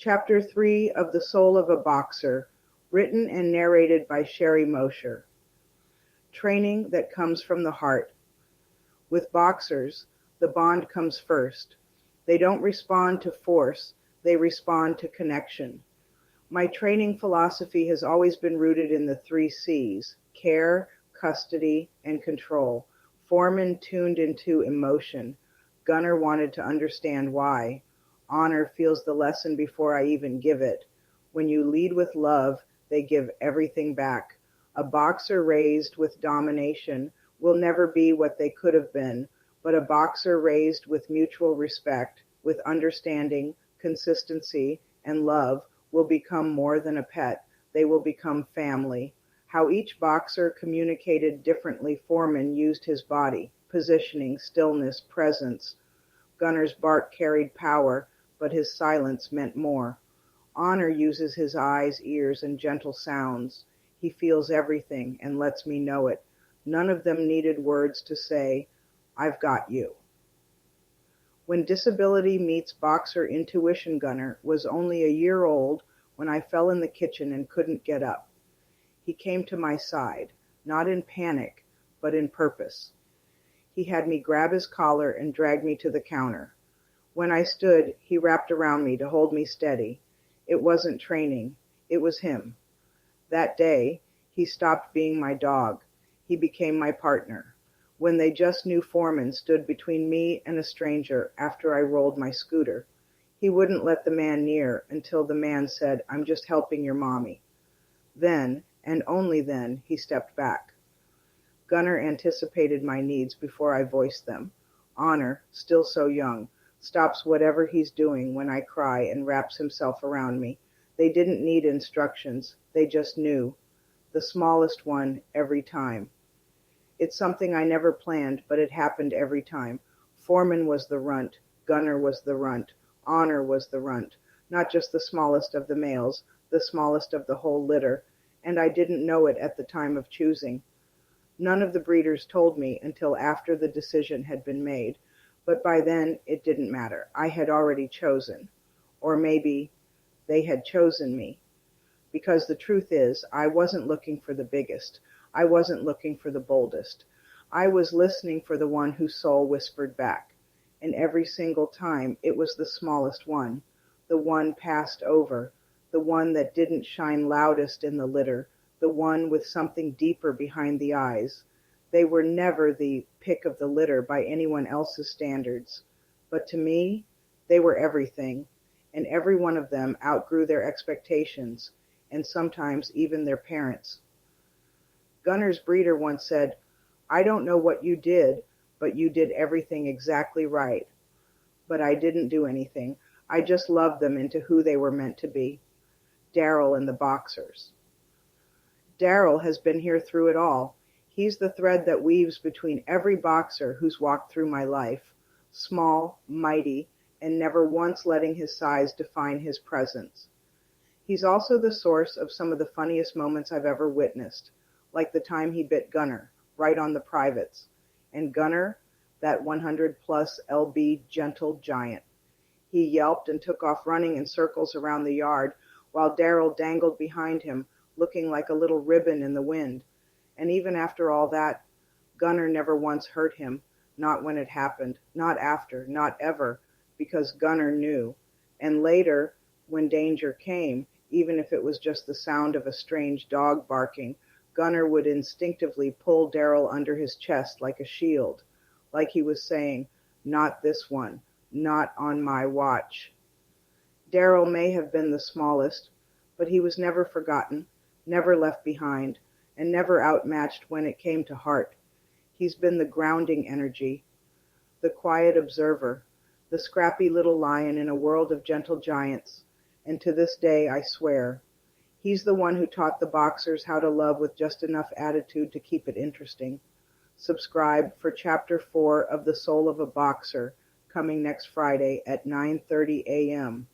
Chapter 3 of The Soul of a Boxer, written and narrated by Sherri Mosher. Training that comes from the heart. With boxers, the bond comes first. They don't respond to force, they respond to connection. My training philosophy has always been rooted in the 3 C's: care, custody, and control. Foreman tuned into emotion. Gunner wanted to understand why. Honor feels the lesson before I even give it. When you lead with love, they give everything back. A boxer raised with domination will never be what they could have been, but a boxer raised with mutual respect, with understanding, consistency, and love will become more than a pet. They will become family. How each boxer communicated differently. Foreman used his body, positioning, stillness, presence. Gunner's bark carried power, but his silence meant more. Honor uses his eyes, ears, and gentle sounds. He feels everything and lets me know it. None of them needed words to say, "I've got you." When disability meets boxer intuition, Gunner was only a year old when I fell in the kitchen and couldn't get up. He came to my side, not in panic, but in purpose. He had me grab his collar and drag me to the counter. When I stood, he wrapped around me to hold me steady. It wasn't training, it was him. That day, he stopped being my dog. He became my partner. When they just knew Foreman stood between me and a stranger after I rolled my scooter. He wouldn't let the man near until the man said, "I'm just helping your mommy." Then, and only then, he stepped back. Gunner anticipated my needs before I voiced them. Honor, still so young, stops whatever he's doing when I cry and wraps himself around me. They didn't need instructions, they just knew. The smallest one every time. It's something I never planned, but it happened every time. Foreman was the runt, Gunner was the runt, Honor was the runt, not just the smallest of the males, the smallest of the whole litter, and I didn't know it at the time of choosing. None of the breeders told me until after the decision had been made, but by then it didn't matter. I had already chosen. Or maybe they had chosen me. Because the truth is, I wasn't looking for the biggest. I wasn't looking for the boldest. I was listening for the one whose soul whispered back. And every single time, it was the smallest one, the one passed over, the one that didn't shine loudest in the litter, the one with something deeper behind the eyes. They were never the pick of the litter by anyone else's standards. But to me, they were everything, and every one of them outgrew their expectations, and sometimes even their parents. Gunner's breeder once said, "I don't know what you did, but you did everything exactly right." But I didn't do anything. I just loved them into who they were meant to be. Darrel and the boxers. Darrel has been here through it all. He's the thread that weaves between every boxer who's walked through my life, small, mighty, and never once letting his size define his presence. He's also the source of some of the funniest moments I've ever witnessed, like the time he bit Gunner, right on the privates. And Gunner, that 100-plus lb gentle giant. He yelped and took off running in circles around the yard, while Darrel dangled behind him, looking like a little ribbon in the wind. And even after all that, Gunner never once hurt him, not when it happened, not after, not ever, because Gunner knew. And later, when danger came, even if it was just the sound of a strange dog barking, Gunner would instinctively pull Darrel under his chest like a shield, like he was saying, "Not this one, not on my watch." Darrel may have been the smallest, but he was never forgotten, never left behind, and never outmatched when it came to heart. He's been the grounding energy, the quiet observer, the scrappy little lion in a world of gentle giants, and to this day I swear, he's the one who taught the boxers how to love with just enough attitude to keep it interesting. Subscribe for Chapter 4 of The Soul of a Boxer, coming next Friday at 9:30 a.m.